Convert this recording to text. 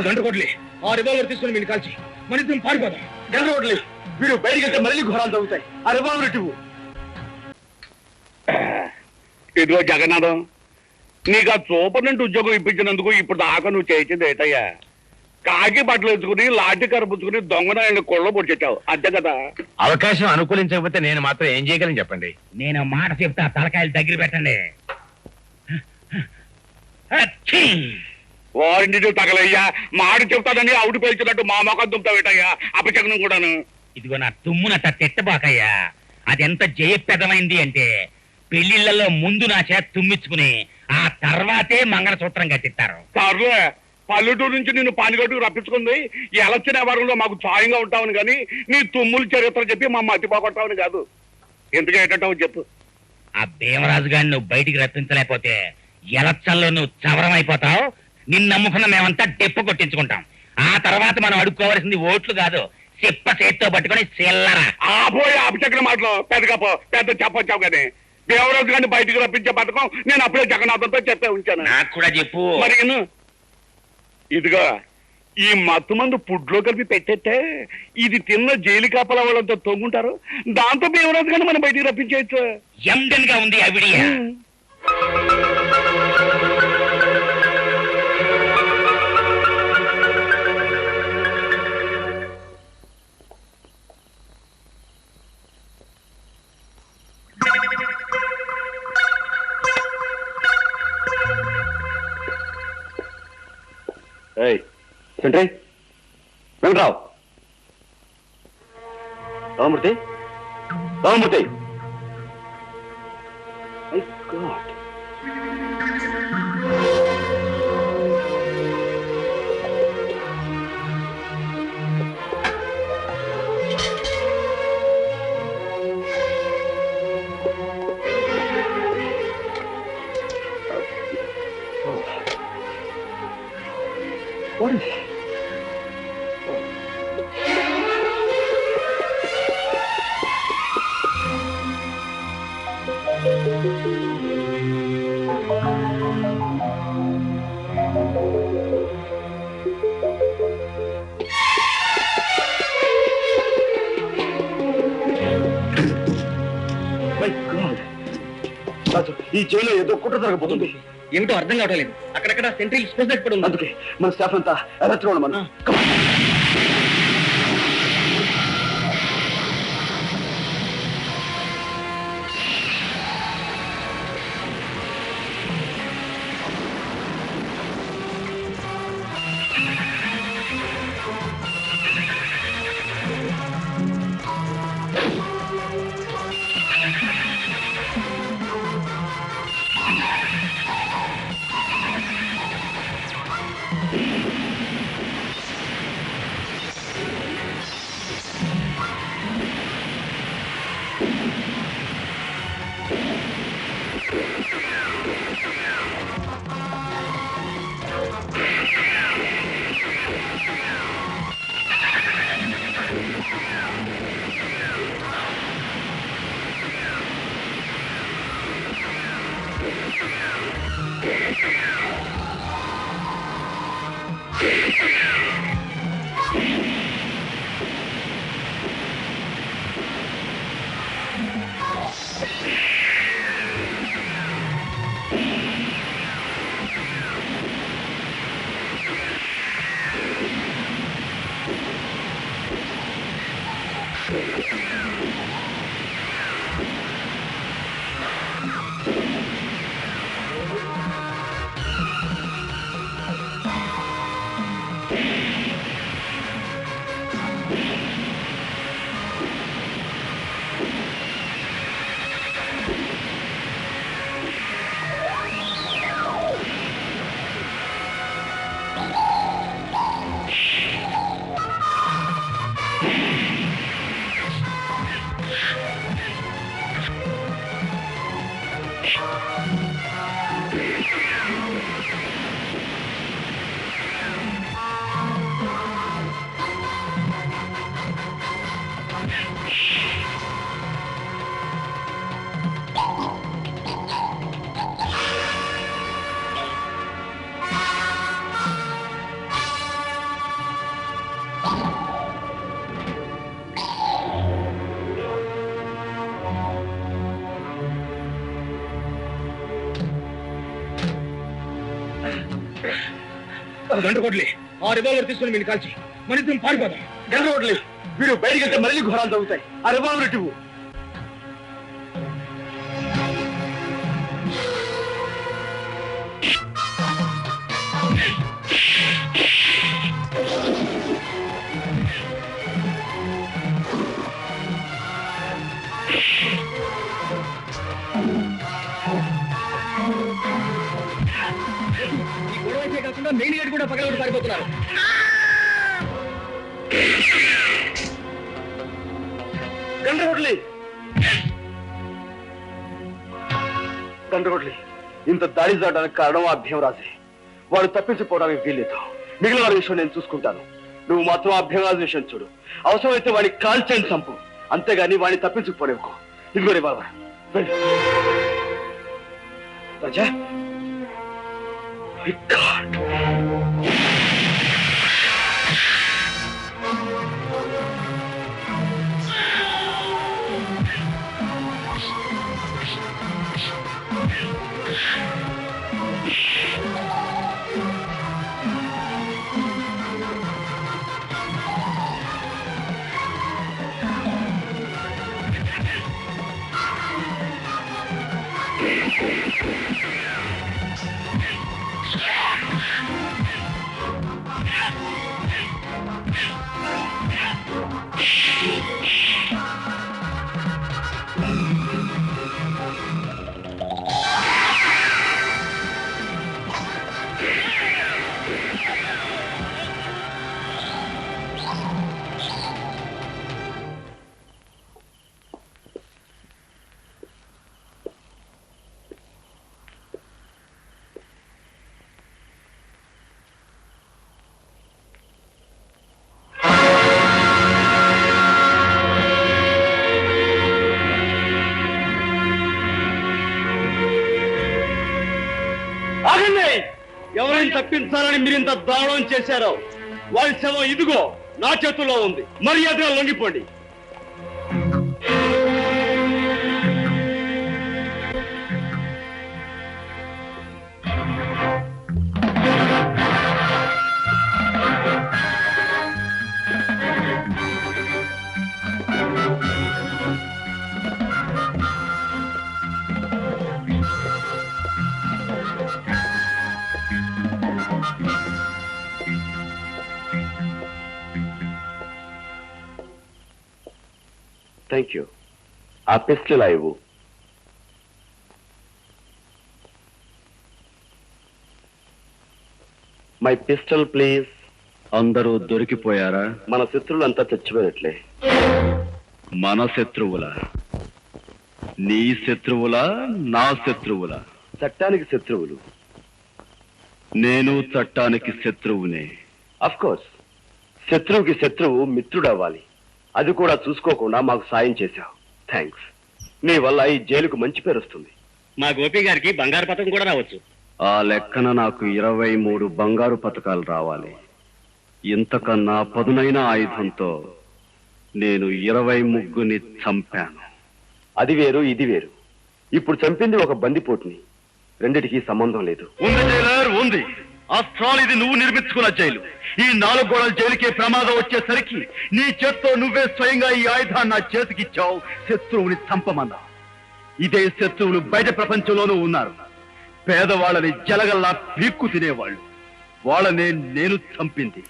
గంట కొట్లే ఆ రివాల్వర్ తీసుకుని మీరు కాల్చి మన ఇద్దరం పారిపోదాం. గంట కొట్లే వీడు బయటికి వెళ్తే మళ్ళీ ఘోరాలు తగ్గుతాయి. ఆ రివాల్వర్ ఇటు. ఇదిగో జగన్నాథం, నీకు ఆ సూపరింటెండెంట్ ఉద్యోగం ఇప్పించినందుకు ఇప్పుడు దాకా నువ్వు చేసింది ఏంటయ్యా? కాకి బట్టలు వేసుకుని లాఠీ కరపుచ్చుకుని దొంగన కొళ్ళ పొడిచెట్టావు, అంతే కదా? అవకాశం అనుకూలించకపోతే నేను మాత్రం ఏం చేయగలను చెప్పండి. నేను మాట చెప్తా, తలకాయలు దగ్గర పెట్టండి. వారింటి తగలయ్యా, మాట చెప్తాదని ఆవిడ పేల్చినట్టు మా మొఖం దుంపుతావేటయ్యా అపచకనం కూడాను. ఇదిగో నా తుమ్మునట్ట తిట్టబాకయ్యా. అదెంత జయప్రదమైంది అంటే పెళ్లిళ్లలో ముందు నా చేత తుమ్మించుకుని ఆ తర్వాతే మంగళసూత్రం కట్టిస్తారు. సర్లే, పల్లెటూరు నుంచి నిన్ను పానిగట్టుకు రప్పించుకుంది ఎలక్షన్ వ్యవహారంలో మాకు సాయంగా ఉంటావని కానీ నీ తుమ్ములు చరిత్ర చెప్పి మా మతి పోగొట్టావని కాదు. ఎందుకు ఏంటంటావు చెప్పు. ఆ భీమరాజు గారిని నువ్వు బయటికి రప్పించలేకపోతే ఎలక్షన్లో నువ్వు చవరం అయిపోతావు. నిన్ను నమ్ముకున్న మేమంతా డెప్పు కొట్టించుకుంటాం. ఆ తర్వాత మనం అడుక్కోవలసింది ఓట్లు కాదు, చెప్ప చేత్తో పట్టుకుని చిల్లరా. ఆపోయి అపచక్ర మాటలు పెద్ద చెప్పొచ్చావు కానీ దేవరాజు గారిని బయటికి రప్పించే పథకం నేను అప్పుడే జగన్నాథంతో చెప్పే ఉంచాను. నాకు కూడా చెప్పు. మరి ఇదిగో ఈ మత్తు మందు పుడ్లో కలిపి పెట్టేస్తే ఇది తిన్న జైలు కాపల వాళ్ళంతా తొంగుంటారు. దాంతో దేవరాజు గారిని మనం బయటికి రప్పించేయచ్చు. ఎండన్ గా ఉంది అవిడియా. Sentry Venkatrao, Ramamurthy, Ramamurthy. What is it? ఈ జైల్లో ఏదో కుట్ర జరగబోతుంది. ఏమిటో అర్థం కావటం లేదు. అక్కడక్కడ సెంట్రల్ స్పెషల్ పడి ఉంది. అందుకే మన స్టాఫ్ అంతా అలర్ట్ లో మనం. దండకోట్లే ఆ రివాల్వర్ తీసుకుని మీరు కాల్చి మన ఇద్దరం పారిపోదాం. దండకోట్లే వీడు బయటికి వెళ్తే మళ్ళీ ఘోరాలు జరుగుతాయి. ఆ రివాల్వర్ ఇటు కాకుండా మెయిన్ గేట్ కూడా పక్కన పారిపోతున్నారు. దండకోట్లే ఇంత దాడి చేయడానికి కారణం ఆ భీమరాజే. వాడు తప్పించిపోవడానికి వీల్లేదు. మిగిలిన వారి విషయం నేను చూసుకుంటాను. నువ్వు మాత్రం ఆ భీమరాజు విషయం చూడు. అవసరమైతే వాడిని కాల్చేని చంపు, అంతేగాని వాడిని తప్పించుకుపోలేవుకో. ఇదిగో రివాల్వర్. రాజా ఎవరైనా తప్పించాలని మీరు ఇంత దారుణం చేశారో వారి శవం ఇదిగో నా చేతుల్లో ఉంది. మర్యాదగా లొంగిపోండి. Thank you. ఆ పిస్టల్ ఇవ్వు. My pistol please. అందరూ దొరికిపోయారా? మన శత్రువులంతా చచ్చిపోయినట్లే. మన శత్రువుల? నీ శత్రువుల? నా శత్రువుల? చట్టానికి శత్రువులు. నేను చట్టానికి శత్రువునే. అఫ్ కోర్స్, శత్రువుకి శత్రువు మిత్రుడు అవ్వాలి. అది కూడా చూసుకోకుండా మాకు సాయం చేశావు. థ్యాంక్స్. నీ వల్ల ఈ జైలుకు మంచి పేరు వస్తుంది. మా గోపి గారికి బంగారు పథకం కూడా రావచ్చు. ఆ లెక్కన నాకు 23 బంగారు పతకాలు రావాలి. ఇంతకన్నా పదునైన ఆయుధంతో నేను 23ని చంపాను. అది వేరు, ఇది వేరు. ఇప్పుడు చంపింది ఒక బందిపోటుని. రెండిటికి సంబంధం లేదు. ఉంది జైలర్, ఉంది. ఆఫ్టర్ ఇది నువ్వు నిర్మించుకున్న జైలు. ఈ 4 గోడల జైలుకే ప్రమాదం వచ్చేసరికి నీ చేత్తో నువ్వే స్వయంగా ఈ ఆయుధాన్ని నా చేతికిచ్చావు. శత్రువుని చంపమన్నా. ఇదే శత్రువులు బయట ప్రపంచంలోనూ ఉన్నారు. పేదవాళ్ళని జలగల్లా పీక్కు తినేవాళ్ళు. వాళ్ళనే నేను చంపింది.